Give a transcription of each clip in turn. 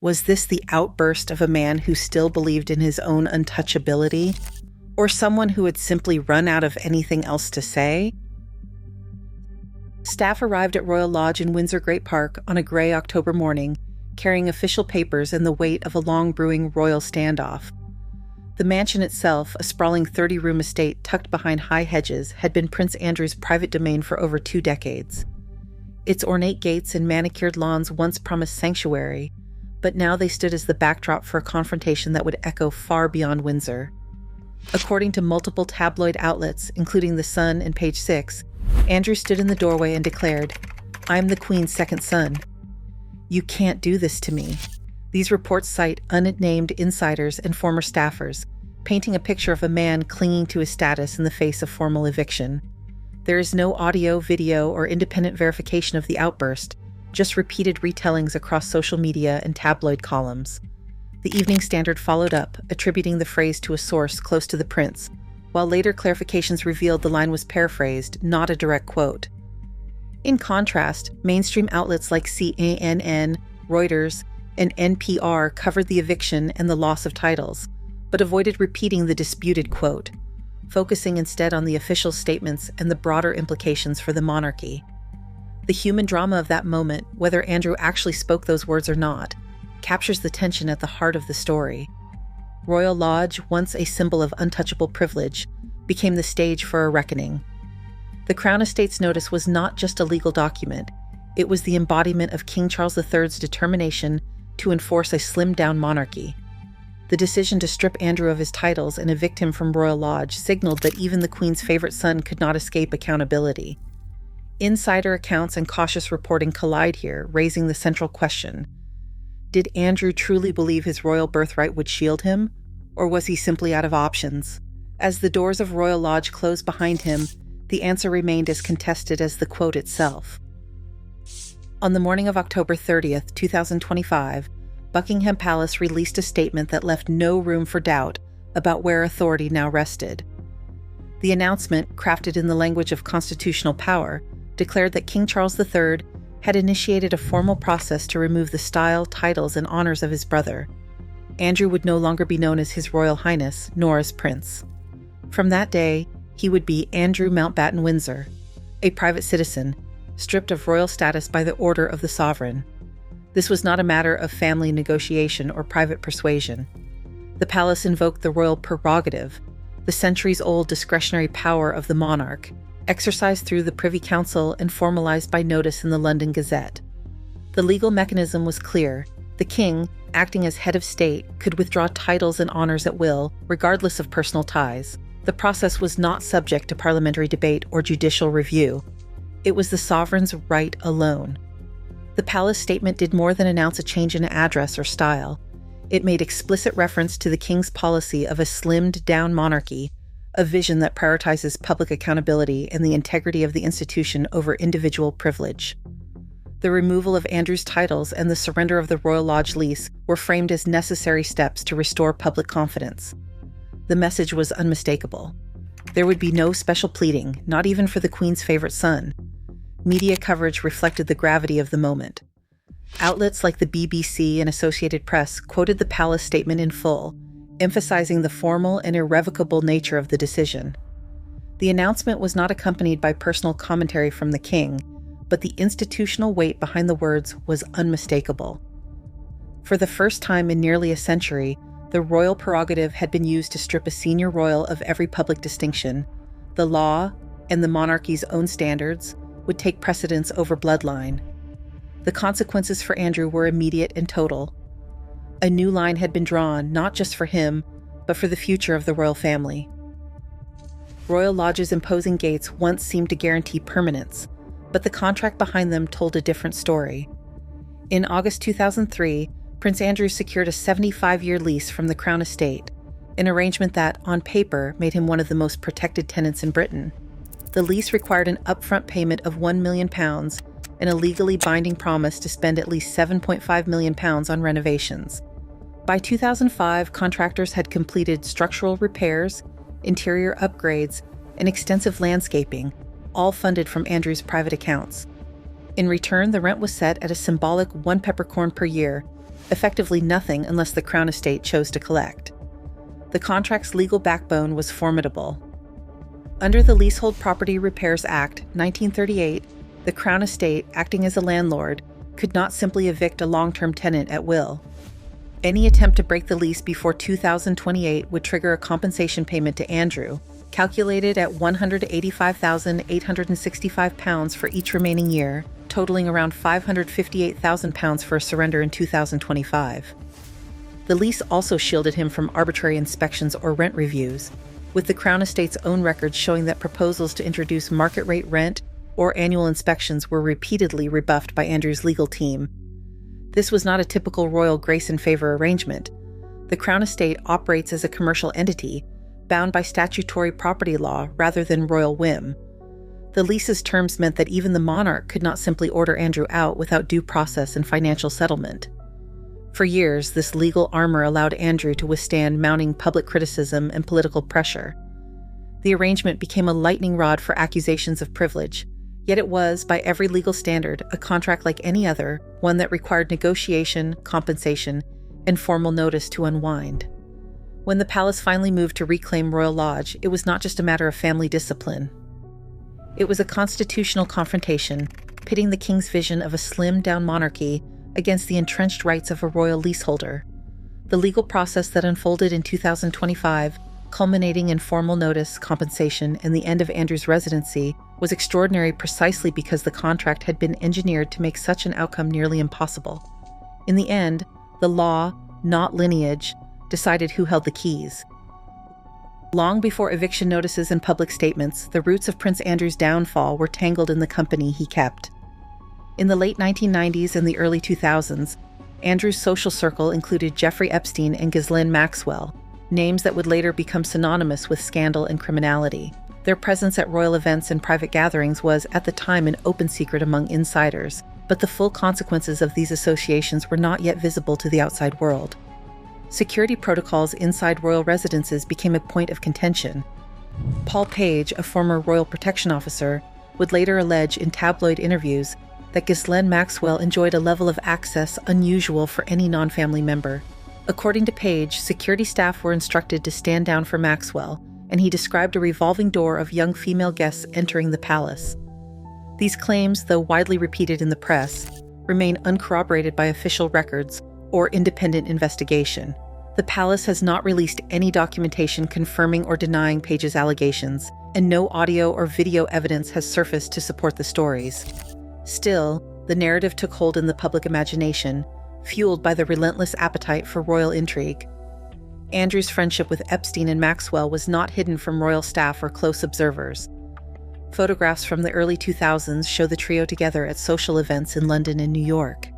Was this the outburst of a man who still believed in his own untouchability? Or someone who had simply run out of anything else to say? Staff arrived at Royal Lodge in Windsor Great Park on a gray October morning, carrying official papers and the weight of a long-brewing royal standoff. The mansion itself, a sprawling 30-room estate tucked behind high hedges, had been Prince Andrew's private domain for over 2 decades. Its ornate gates and manicured lawns once promised sanctuary, but now they stood as the backdrop for a confrontation that would echo far beyond Windsor. According to multiple tabloid outlets, including The Sun and Page 6, Andrew stood in the doorway and declared, "I'm the Queen's second son. You can't do this to me." These reports cite unnamed insiders and former staffers, painting a picture of a man clinging to his status in the face of formal eviction. There is no audio, video, or independent verification of the outburst, just repeated retellings across social media and tabloid columns. The Evening Standard followed up, attributing the phrase to a source close to the prince, while later clarifications revealed the line was paraphrased, not a direct quote. In contrast, mainstream outlets like CNN, Reuters, and NPR covered the eviction and the loss of titles, but avoided repeating the disputed quote, focusing instead on the official statements and the broader implications for the monarchy. The human drama of that moment, whether Andrew actually spoke those words or not, captures the tension at the heart of the story. Royal Lodge, once a symbol of untouchable privilege, became the stage for a reckoning. The Crown Estate's notice was not just a legal document, it was the embodiment of King Charles III's determination to enforce a slimmed-down monarchy. The decision to strip Andrew of his titles and evict him from Royal Lodge signaled that even the Queen's favorite son could not escape accountability. Insider accounts and cautious reporting collide here, raising the central question. Did Andrew truly believe his royal birthright would shield him, or was he simply out of options? As the doors of Royal Lodge closed behind him, the answer remained as contested as the quote itself. On the morning of October 30th, 2025, Buckingham Palace released a statement that left no room for doubt about where authority now rested. The announcement, crafted in the language of constitutional power, declared that King Charles III had initiated a formal process to remove the style, titles, and honors of his brother. Andrew would no longer be known as His Royal Highness, nor as Prince. From that day, he would be Andrew Mountbatten Windsor, a private citizen, stripped of royal status by the order of the sovereign. This was not a matter of family negotiation or private persuasion. The palace invoked the royal prerogative, the centuries-old discretionary power of the monarch, exercised through the Privy Council and formalized by notice in the London Gazette. The legal mechanism was clear. The king, acting as head of state, could withdraw titles and honors at will, regardless of personal ties. The process was not subject to parliamentary debate or judicial review. It was the sovereign's right alone. The palace statement did more than announce a change in address or style. It made explicit reference to the king's policy of a slimmed-down monarchy, a vision that prioritizes public accountability and the integrity of the institution over individual privilege. The removal of Andrew's titles and the surrender of the Royal Lodge lease were framed as necessary steps to restore public confidence. The message was unmistakable. There would be no special pleading, not even for the Queen's favorite son. Media coverage reflected the gravity of the moment. Outlets like the BBC and Associated Press quoted the palace statement in full, emphasizing the formal and irrevocable nature of the decision. The announcement was not accompanied by personal commentary from the king, but the institutional weight behind the words was unmistakable. For the first time in nearly a century, the royal prerogative had been used to strip a senior royal of every public distinction. The law, and the monarchy's own standards, would take precedence over bloodline. The consequences for Andrew were immediate and total. A new line had been drawn, not just for him, but for the future of the royal family. Royal Lodge's imposing gates once seemed to guarantee permanence, but the contract behind them told a different story. In August 2003, Prince Andrew secured a 75-year lease from the Crown Estate, an arrangement that, on paper, made him one of the most protected tenants in Britain. The lease required an upfront payment of £1 million and a legally binding promise to spend at least £7.5 million on renovations. By 2005, contractors had completed structural repairs, interior upgrades, and extensive landscaping, all funded from Andrew's private accounts. In return, the rent was set at a symbolic 1 peppercorn per year, effectively nothing unless the Crown Estate chose to collect. The contract's legal backbone was formidable. Under the Leasehold Property Repairs Act, 1938, the Crown Estate, acting as a landlord, could not simply evict a long-term tenant at will. Any attempt to break the lease before 2028 would trigger a compensation payment to Andrew, calculated at £185,865 for each remaining year, totaling around £558,000 for a surrender in 2025. The lease also shielded him from arbitrary inspections or rent reviews, with the Crown Estate's own records showing that proposals to introduce market-rate rent or annual inspections were repeatedly rebuffed by Andrew's legal team. This was not a typical royal grace and favor arrangement. The Crown Estate operates as a commercial entity, bound by statutory property law rather than royal whim. The lease's terms meant that even the monarch could not simply order Andrew out without due process and financial settlement. For years, this legal armor allowed Andrew to withstand mounting public criticism and political pressure. The arrangement became a lightning rod for accusations of privilege, yet it was, by every legal standard, a contract like any other, one that required negotiation, compensation, and formal notice to unwind. When the palace finally moved to reclaim Royal Lodge, it was not just a matter of family discipline. It was a constitutional confrontation, pitting the king's vision of a slimmed-down monarchy against the entrenched rights of a royal leaseholder. The legal process that unfolded in 2025, culminating in formal notice, compensation, and the end of Andrew's residency, was extraordinary precisely because the contract had been engineered to make such an outcome nearly impossible. In the end, the law, not lineage, decided who held the keys. Long before eviction notices and public statements, the roots of Prince Andrew's downfall were tangled in the company he kept. In the late 1990s and the early 2000s, Andrew's social circle included Jeffrey Epstein and Ghislaine Maxwell, names that would later become synonymous with scandal and criminality. Their presence at royal events and private gatherings was, at the time, an open secret among insiders, but the full consequences of these associations were not yet visible to the outside world. Security protocols inside royal residences became a point of contention. Paul Page, a former royal protection officer, would later allege in tabloid interviews that Ghislaine Maxwell enjoyed a level of access unusual for any non-family member. According to Page, security staff were instructed to stand down for Maxwell, and he described a revolving door of young female guests entering the palace. These claims, though widely repeated in the press, remain uncorroborated by official records or independent investigation. The palace has not released any documentation confirming or denying Page's allegations, and no audio or video evidence has surfaced to support the stories. Still, the narrative took hold in the public imagination, fueled by the relentless appetite for royal intrigue. Andrew's friendship with Epstein and Maxwell was not hidden from royal staff or close observers. Photographs from the early 2000s show the trio together at social events in London and New York.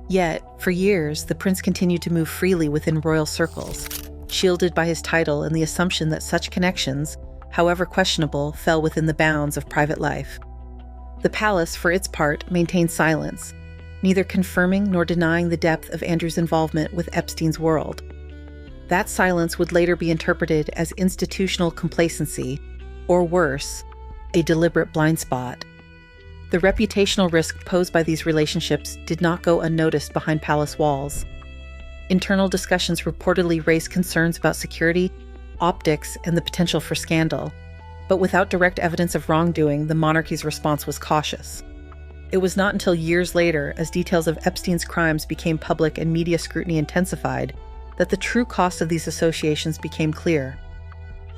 Yet, for years, the prince continued to move freely within royal circles, shielded by his title and the assumption that such connections, however questionable, fell within the bounds of private life. The palace, for its part, maintained silence, neither confirming nor denying the depth of Andrew's involvement with Epstein's world. That silence would later be interpreted as institutional complacency, or worse, a deliberate blind spot. The reputational risk posed by these relationships did not go unnoticed behind palace walls. Internal discussions reportedly raised concerns about security, optics, and the potential for scandal. But without direct evidence of wrongdoing, the monarchy's response was cautious. It was not until years later, as details of Epstein's crimes became public and media scrutiny intensified, that the true cost of these associations became clear.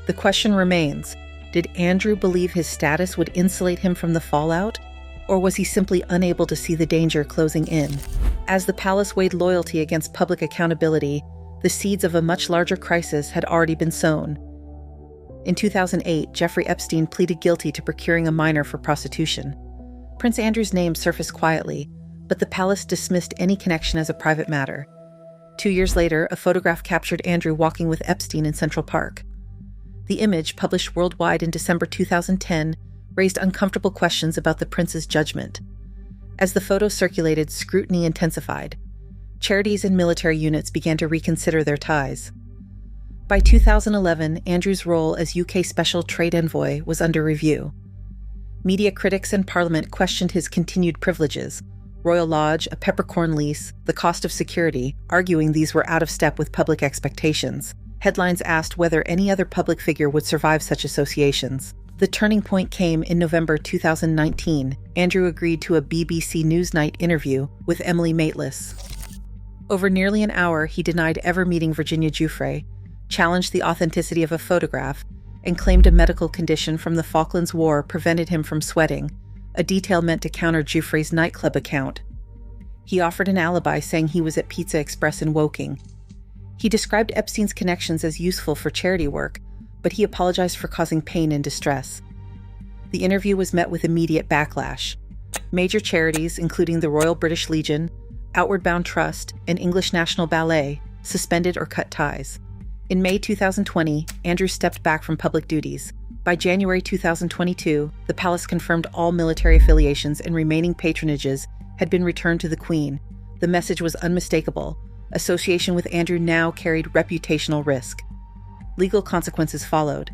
The question remains, did Andrew believe his status would insulate him from the fallout, or was he simply unable to see the danger closing in? As the palace weighed loyalty against public accountability, the seeds of a much larger crisis had already been sown. In 2008, Jeffrey Epstein pleaded guilty to procuring a minor for prostitution. Prince Andrew's name surfaced quietly, but the palace dismissed any connection as a private matter. 2 years later, a photograph captured Andrew walking with Epstein in Central Park. The image, published worldwide in December 2010, raised uncomfortable questions about the prince's judgment. As the photo circulated, scrutiny intensified. Charities and military units began to reconsider their ties. By 2011, Andrew's role as UK Special Trade Envoy was under review. Media critics and Parliament questioned his continued privileges, Royal Lodge, a peppercorn lease, the cost of security, arguing these were out of step with public expectations. Headlines asked whether any other public figure would survive such associations. The turning point came in November 2019. Andrew agreed to a BBC Newsnight interview with Emily Maitlis. Over nearly an hour, he denied ever meeting Virginia Giuffre, challenged the authenticity of a photograph, and claimed a medical condition from the Falklands War prevented him from sweating, a detail meant to counter Giuffre's nightclub account. He offered an alibi, saying he was at Pizza Express in Woking. He described Epstein's connections as useful for charity work, but he apologized for causing pain and distress. The interview was met with immediate backlash. Major charities, including the Royal British Legion, Outward Bound Trust, and English National Ballet, suspended or cut ties. In May 2020, Andrew stepped back from public duties. By January 2022, the palace confirmed all military affiliations and remaining patronages had been returned to the Queen. The message was unmistakable. Association with Andrew now carried reputational risk. Legal consequences followed.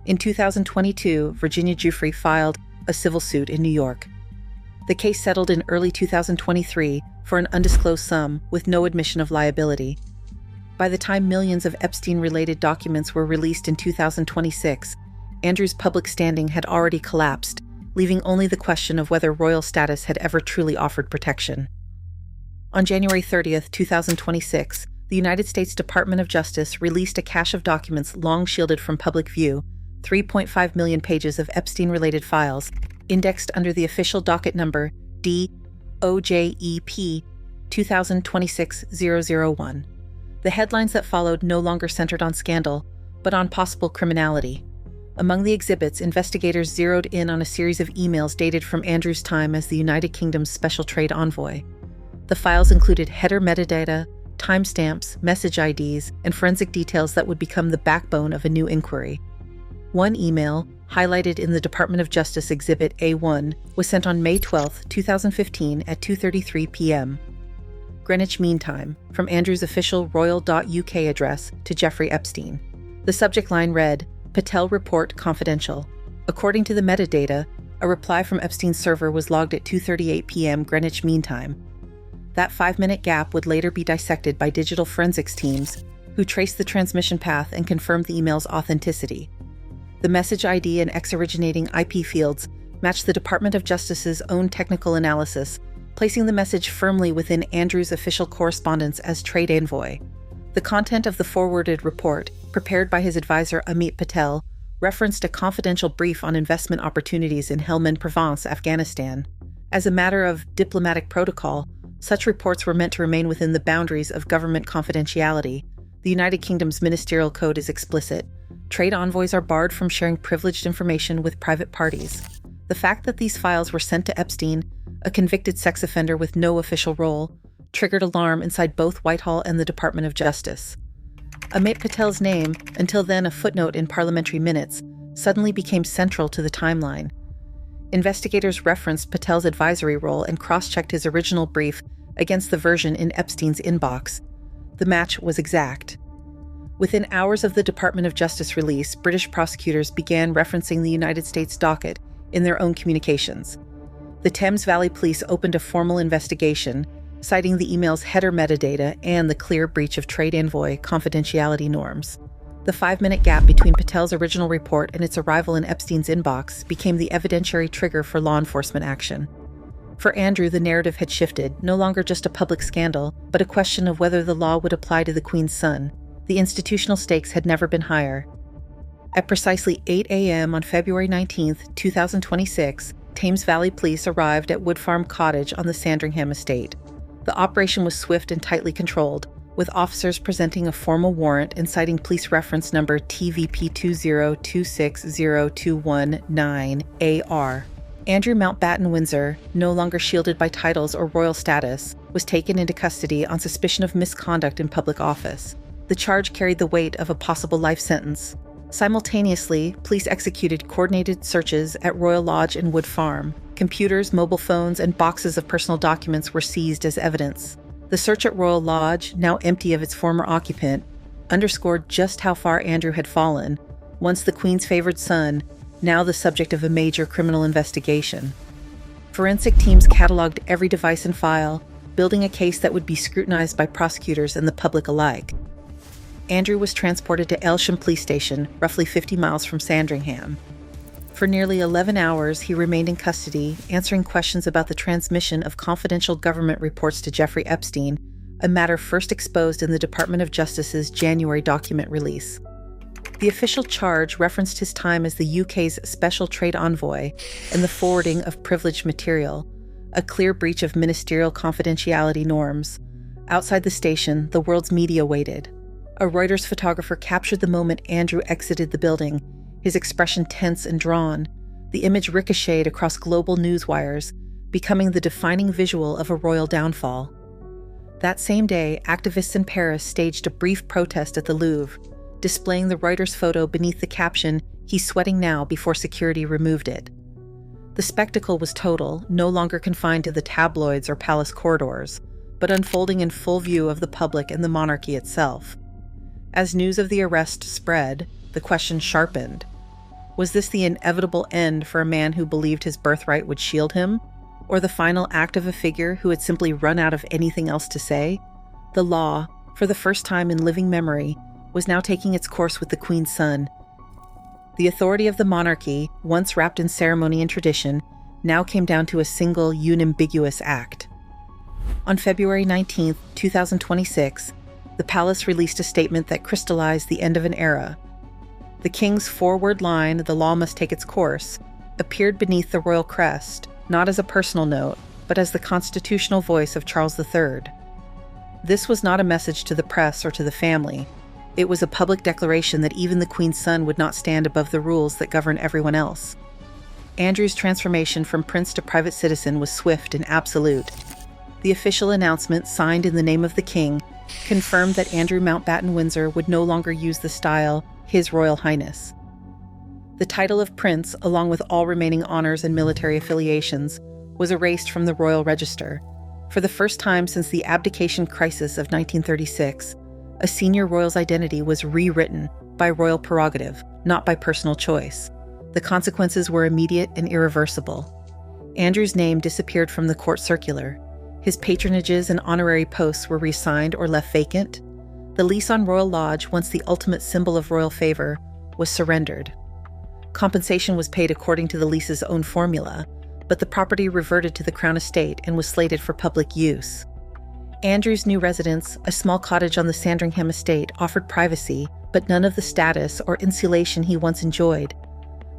In 2022, Virginia Giuffre filed a civil suit in New York. The case settled in early 2023 for an undisclosed sum with no admission of liability. By the time millions of Epstein-related documents were released in 2026, Andrew's public standing had already collapsed, leaving only the question of whether royal status had ever truly offered protection. On January 30th, 2026, the United States Department of Justice released a cache of documents long shielded from public view, 3.5 million pages of Epstein-related files, indexed under the official docket number D-OJEP 2026-001. The headlines that followed no longer centered on scandal, but on possible criminality. Among the exhibits, investigators zeroed in on a series of emails dated from Andrew's time as the United Kingdom's Special Trade Envoy. The files included header metadata, timestamps, message IDs, and forensic details that would become the backbone of a new inquiry. One email, highlighted in the Department of Justice Exhibit A1, was sent on May 12, 2015 at 2:33 p.m. Greenwich Mean Time, from Andrew's official royal.uk address to Jeffrey Epstein. The subject line read, Patel Report Confidential. According to the metadata, a reply from Epstein's server was logged at 2:38 p.m. Greenwich Mean Time. That 5-minute gap would later be dissected by digital forensics teams who traced the transmission path and confirmed the email's authenticity. The message ID and X-originating IP fields matched the Department of Justice's own technical analysis, placing the message firmly within Andrew's official correspondence as trade envoy. The content of the forwarded report, prepared by his advisor Amit Patel, referenced a confidential brief on investment opportunities in Helmand Province, Afghanistan. As a matter of diplomatic protocol, such reports were meant to remain within the boundaries of government confidentiality. The United Kingdom's ministerial code is explicit. Trade envoys are barred from sharing privileged information with private parties. The fact that these files were sent to Epstein, a convicted sex offender with no official role, triggered alarm inside both Whitehall and the Department of Justice. Amit Patel's name, until then a footnote in parliamentary minutes, suddenly became central to the timeline. Investigators referenced Patel's advisory role and cross-checked his original brief against the version in Epstein's inbox. The match was exact. Within hours of the Department of Justice release, British prosecutors began referencing the United States docket in their own communications. The Thames Valley Police opened a formal investigation, citing the email's header metadata and the clear breach of trade envoy confidentiality norms. The 5-minute gap between Patel's original report and its arrival in Epstein's inbox became the evidentiary trigger for law enforcement action. For Andrew, the narrative had shifted, no longer just a public scandal, but a question of whether the law would apply to the Queen's son. The institutional stakes had never been higher. At precisely 8 a.m. on February 19, 2026, Thames Valley Police arrived at Wood Farm Cottage on the Sandringham estate. The operation was swift and tightly controlled, with officers presenting a formal warrant and citing police reference number TVP 202602119AR. Andrew Mountbatten Windsor, no longer shielded by titles or royal status, was taken into custody on suspicion of misconduct in public office. The charge carried the weight of a possible life sentence. Simultaneously, police executed coordinated searches at Royal Lodge and Wood Farm. Computers, mobile phones, and boxes of personal documents were seized as evidence. The search at Royal Lodge, now empty of its former occupant, underscored just how far Andrew had fallen, once the Queen's favored son, now the subject of a major criminal investigation. Forensic teams cataloged every device and file, building a case that would be scrutinized by prosecutors and the public alike. Andrew was transported to Aylsham Police Station, roughly 50 miles from Sandringham. For nearly 11 hours, he remained in custody, answering questions about the transmission of confidential government reports to Jeffrey Epstein, a matter first exposed in the Department of Justice's January document release. The official charge referenced his time as the UK's special trade envoy and the forwarding of privileged material, a clear breach of ministerial confidentiality norms. Outside the station, the world's media waited. A Reuters photographer captured the moment Andrew exited the building, his expression tense and drawn. The image ricocheted across global news wires, becoming the defining visual of a royal downfall. That same day, activists in Paris staged a brief protest at the Louvre, displaying the Reuters photo beneath the caption, "He's sweating now," before security removed it. The spectacle was total, no longer confined to the tabloids or palace corridors, but unfolding in full view of the public and the monarchy itself. As news of the arrest spread, the question sharpened. Was this the inevitable end for a man who believed his birthright would shield him, or the final act of a figure who had simply run out of anything else to say? The law, for the first time in living memory, was now taking its course with the Queen's son. The authority of the monarchy, once wrapped in ceremony and tradition, now came down to a single, unambiguous act. On February 19, 2026, the palace released a statement that crystallized the end of an era. The king's four-word line, "The law must take its course," appeared beneath the royal crest, not as a personal note, but as the constitutional voice of Charles III. This was not a message to the press or to the family. It was a public declaration that even the Queen's son would not stand above the rules that govern everyone else. Andrew's transformation from prince to private citizen was swift and absolute. The official announcement, signed in the name of the king, confirmed that Andrew Mountbatten Windsor would no longer use the style, "His Royal Highness." The title of prince, along with all remaining honors and military affiliations, was erased from the royal register. For the first time since the abdication crisis of 1936, a senior royal's identity was rewritten by royal prerogative, not by personal choice. The consequences were immediate and irreversible. Andrew's name disappeared from the court circular. His patronages and honorary posts were reassigned or left vacant. The lease on Royal Lodge, once the ultimate symbol of royal favor, was surrendered. Compensation was paid according to the lease's own formula, but the property reverted to the Crown estate and was slated for public use. Andrew's new residence, a small cottage on the Sandringham estate, offered privacy, but none of the status or insulation he once enjoyed.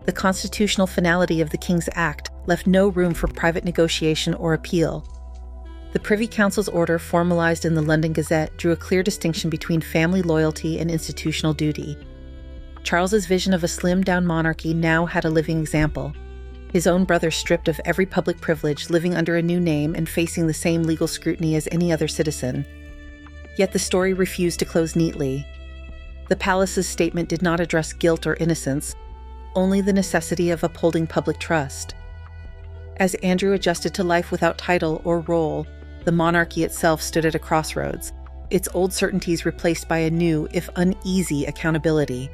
The constitutional finality of the King's Act left no room for private negotiation or appeal. The Privy Council's order, formalized in the London Gazette, drew a clear distinction between family loyalty and institutional duty. Charles's vision of a slimmed-down monarchy now had a living example. His own brother stripped of every public privilege, living under a new name and facing the same legal scrutiny as any other citizen. Yet the story refused to close neatly. The palace's statement did not address guilt or innocence, only the necessity of upholding public trust. As Andrew adjusted to life without title or role, the monarchy itself stood at a crossroads, its old certainties replaced by a new, if uneasy, accountability.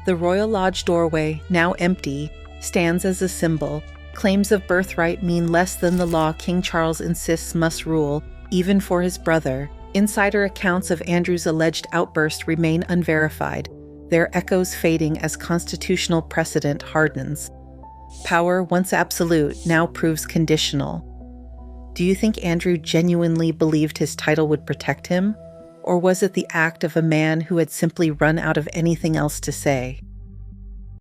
The Royal Lodge doorway, now empty, stands as a symbol. Claims of birthright mean less than the law King Charles insists must rule, even for his brother. Insider accounts of Andrew's alleged outburst remain unverified, their echoes fading as constitutional precedent hardens. Power, once absolute, now proves conditional. Do you think Andrew genuinely believed his title would protect him? Or was it the act of a man who had simply run out of anything else to say?